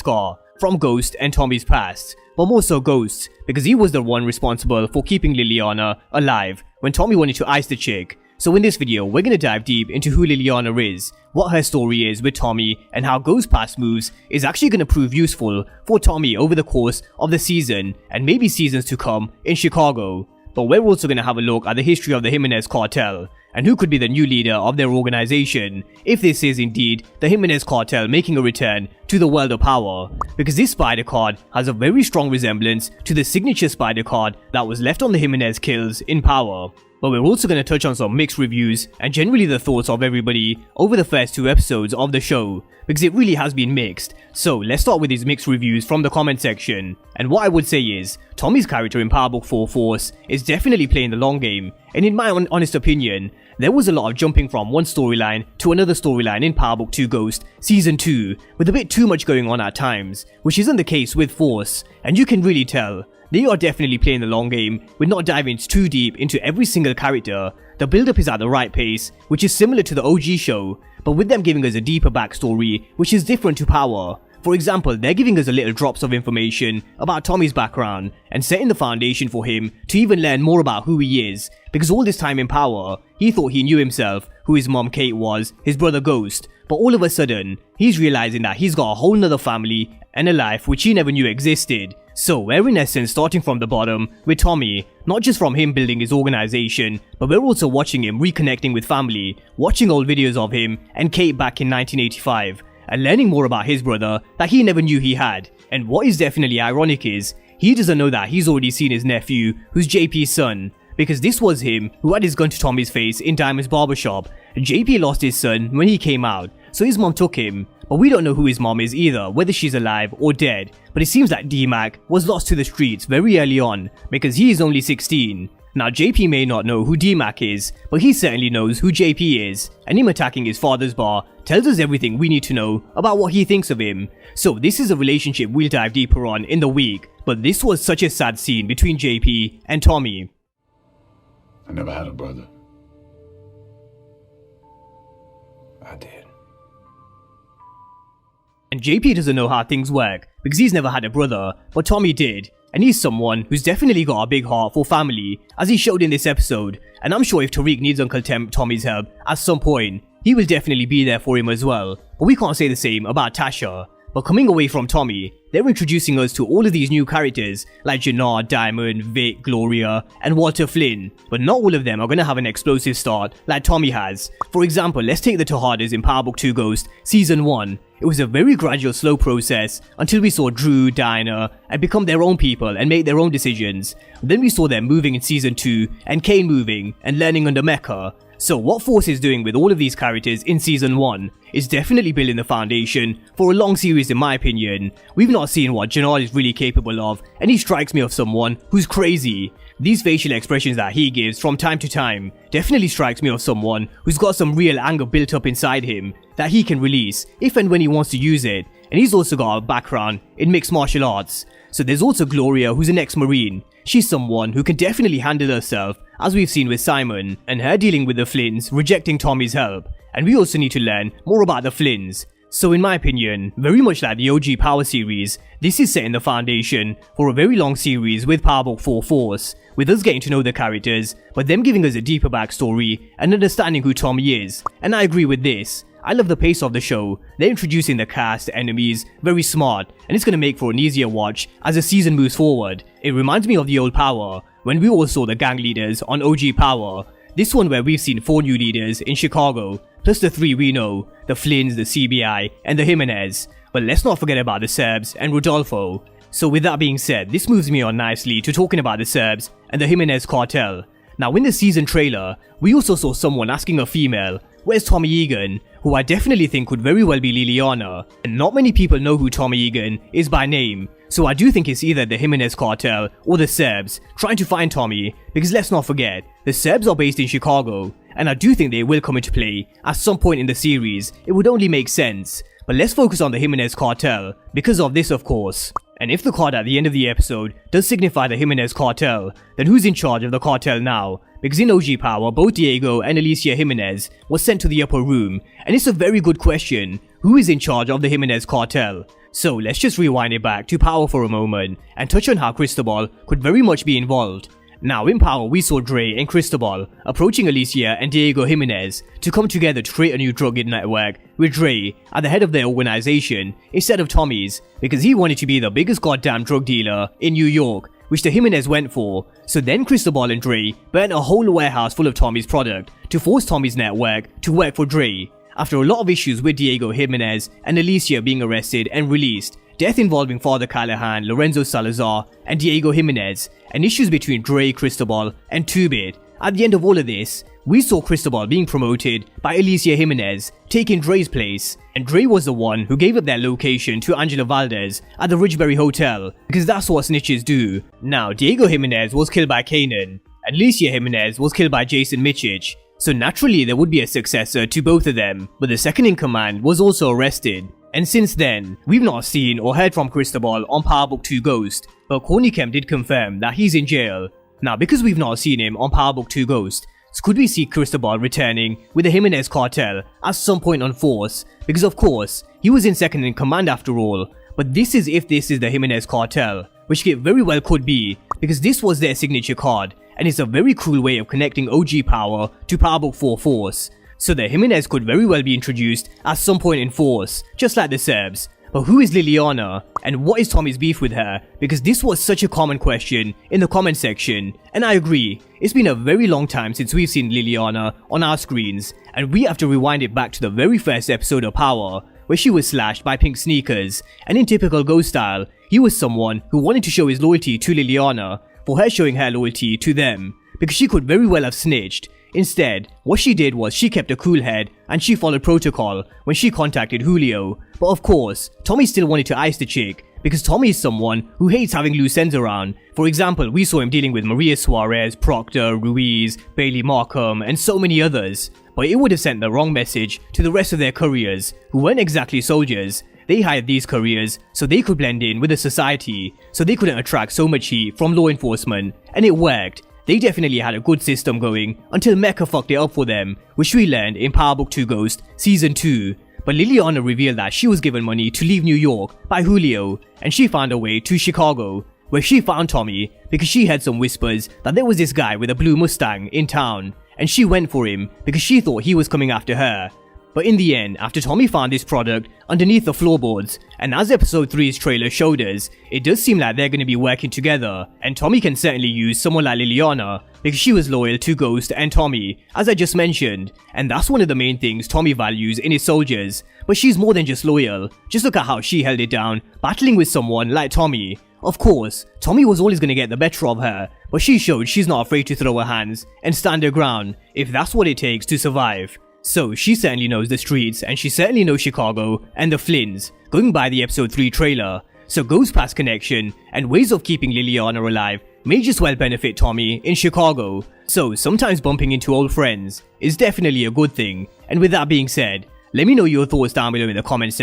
scar from Ghost and Tommy's past, but more so Ghost, because he was the one responsible for keeping Liliana alive when Tommy wanted to ice the chick. So in this video, we're gonna dive deep into who Liliana is, what her story is with Tommy, and how Ghost's past moves is actually gonna prove useful for Tommy over the course of the season, and maybe seasons to come in Chicago. But we're also gonna have a look at the history of the Jimenez cartel, and who could be the new leader of their organization, if this is indeed the Jimenez cartel making a return to the world of power, because this spider card has a very strong resemblance to the signature spider card that was left on the Jimenez kills in Power. But we're also going to touch on some mixed reviews and generally the thoughts of everybody over the first 2 episodes of the show, because it really has been mixed. So let's start with these mixed reviews from the comment section. And what I would say is, Tommy's character in Power Book 4 Force is definitely playing the long game, and in my honest opinion, there was a lot of jumping from one storyline to another storyline in Power Book 2 Ghost Season 2, with a bit too much going on at times, which isn't the case with Force, and you can really tell. They are definitely playing the long game with not diving too deep into every single character. The build-up is at the right pace, which is similar to the OG show, but with them giving us a deeper backstory, which is different to Power. For example, they're giving us a little drops of information about Tommy's background and setting the foundation for him to even learn more about who he is, because all this time in Power, he thought he knew himself, who his mom Kate was, his brother Ghost, but all of a sudden, he's realizing that he's got a whole nother family and a life which he never knew existed. So we're in essence starting from the bottom with Tommy, not just from him building his organization, but we're also watching him reconnecting with family, watching old videos of him and Kate back in 1985, and learning more about his brother that he never knew he had. And what is definitely ironic is, he doesn't know that he's already seen his nephew, who's JP's son, because this was him who had his gun to Tommy's face in Diamond's barbershop. JP lost his son when he came out, so his mom took him, but we don't know who his mom is either, whether she's alive or dead. But it seems that D-Mac was lost to the streets very early on, because he is only 16. Now JP may not know who D-Mac is, but he certainly knows who JP is, and him attacking his father's bar tells us everything we need to know about what he thinks of him. So this is a relationship we'll dive deeper on in the week, but this was such a sad scene between JP and Tommy. I never had a brother. I did. And JP doesn't know how things work, because he's never had a brother, but Tommy did. And he's someone who's definitely got a big heart for family, as he showed in this episode, and I'm sure if Tariq needs Uncle Tommy's help at some point, he will definitely be there for him as well. But we can't say the same about Tasha. But coming away from Tommy, they're introducing us to all of these new characters like Jenard, Diamond, Vic, Gloria, and Walter Flynn, but not all of them are going to have an explosive start like Tommy has. For example, let's take the Tejadas in Power Book 2 Ghost Season 1. It was a very gradual, slow process until we saw Drew, Diana, and become their own people and make their own decisions. Then we saw them moving in Season 2 and Kane moving and learning under Mecha. So what Force is doing with all of these characters in Season 1 is definitely building the foundation for a long series in my opinion. We've not seen what Jenard is really capable of, and he strikes me of someone who's crazy. These facial expressions that he gives from time to time definitely strikes me of someone who's got some real anger built up inside him that he can release if and when he wants to use it, and he's also got a background in mixed martial arts. So there's also Gloria, who's an ex-marine. She's someone who can definitely handle herself, as we've seen with Simon, and her dealing with the Flynns rejecting Tommy's help. And we also need to learn more about the Flynns. So in my opinion, very much like the OG Power series, this is setting the foundation for a very long series with Power Book 4 Force, with us getting to know the characters, but them giving us a deeper backstory and understanding who Tommy is. And I agree with this. I love the pace of the show. They're introducing the cast, enemies, very smart, and it's going to make for an easier watch as the season moves forward. It reminds me of the old Power, when we all saw the gang leaders on OG Power. This one where we've seen 4 new leaders in Chicago, plus the 3 we know, the Flynns, the CBI, and the Jimenez. But let's not forget about the Serbs and Rodolfo. So with that being said, this moves me on nicely to talking about the Serbs and the Jimenez cartel. Now in the season trailer, we also saw someone asking a female, where's Tommy Egan, who I definitely think could very well be Liliana. And not many people know who Tommy Egan is by name, so I do think it's either the Jimenez cartel or the Serbs trying to find Tommy, because let's not forget, the Serbs are based in Chicago, and I do think they will come into play at some point in the series. It would only make sense. But let's focus on the Jimenez cartel, because of this of course. And if the card at the end of the episode does signify the Jimenez cartel, then who's in charge of the cartel now? Because in OG Power, both Diego and Alicia Jimenez were sent to the upper room, and it's a very good question. Who is in charge of the Jimenez cartel? So let's just rewind it back to Power for a moment and touch on how Cristobal could very much be involved. Now in Power, we saw Dre and Cristobal approaching Alicia and Diego Jimenez to come together to create a new drug network, with Dre at the head of their organization instead of Tommy's, because he wanted to be the biggest goddamn drug dealer in New York, which the Jimenez went for. So then Cristobal and Dre burnt a whole warehouse full of Tommy's product to force Tommy's network to work for Dre. After a lot of issues with Diego Jimenez and Alicia being arrested and released, death involving Father Callahan, Lorenzo Salazar, and Diego Jimenez, and issues between Dre, Cristobal, and 2Bit. At the end of all of this, we saw Cristobal being promoted by Alicia Jimenez, taking Dre's place, and Dre was the one who gave up their location to Angela Valdez at the Ridgebury Hotel, because that's what snitches do. Now, Diego Jimenez was killed by Kanan, and Alicia Jimenez was killed by Jason Michich, so naturally there would be a successor to both of them, but the second in command was also arrested. And since then, we've not seen or heard from Cristobal on Power Book 2 Ghost, but Cornichem did confirm that he's in jail. Now, because we've not seen him on Power Book 2 Ghost, could we see Cristobal returning with the Jimenez cartel at some point on Force? Because of course, he was in second in command after all, but this is if this is the Jimenez cartel, which it very well could be, because this was their signature card, and it's a very cool way of connecting OG Power to Power Book 4 Force. So the Jimenez could very well be introduced at some point in Force, just like the Serbs. But who is Liliana, and what is Tommy's beef with her? Because this was such a common question in the comment section, and I agree, it's been a very long time since we've seen Liliana on our screens, and we have to rewind it back to the very first episode of Power, where she was slashed by Pink Sneakers, and in typical Ghost style, he was someone who wanted to show his loyalty to Liliana, for her showing her loyalty to them, because she could very well have snitched. Instead, what she did was she kept a cool head and she followed protocol when she contacted Julio. But of course, Tommy still wanted to ice the chick because Tommy is someone who hates having loose ends around. For example, we saw him dealing with Maria Suarez, Proctor, Ruiz, Bailey Markham, and so many others. But it would have sent the wrong message to the rest of their couriers, who weren't exactly soldiers. They hired these couriers so they could blend in with the society, so they couldn't attract so much heat from law enforcement, and it worked. They definitely had a good system going until Mecha fucked it up for them, which we learned in Power Book 2 Ghost Season 2. But Liliana revealed that she was given money to leave New York by Julio, and she found her way to Chicago, where she found Tommy because she heard some whispers that there was this guy with a blue Mustang in town, and she went for him because she thought he was coming after her. But in the end, after Tommy found this product underneath the floorboards, and as episode 3's trailer showed us, it does seem like they're going to be working together, and Tommy can certainly use someone like Liliana, because she was loyal to Ghost and Tommy, as I just mentioned, and that's one of the main things Tommy values in his soldiers. But she's more than just loyal, just look at how she held it down, battling with someone like Tommy. Of course, Tommy was always going to get the better of her, but she showed she's not afraid to throw her hands and stand her ground, if that's what it takes to survive. So she certainly knows the streets, and she certainly knows Chicago and the Flynns, going by the episode 3 trailer. So Ghost Pass connection and ways of keeping Liliana alive may just well benefit Tommy in Chicago. So sometimes bumping into old friends is definitely a good thing. And with that being said, let me know your thoughts down below in the comment section.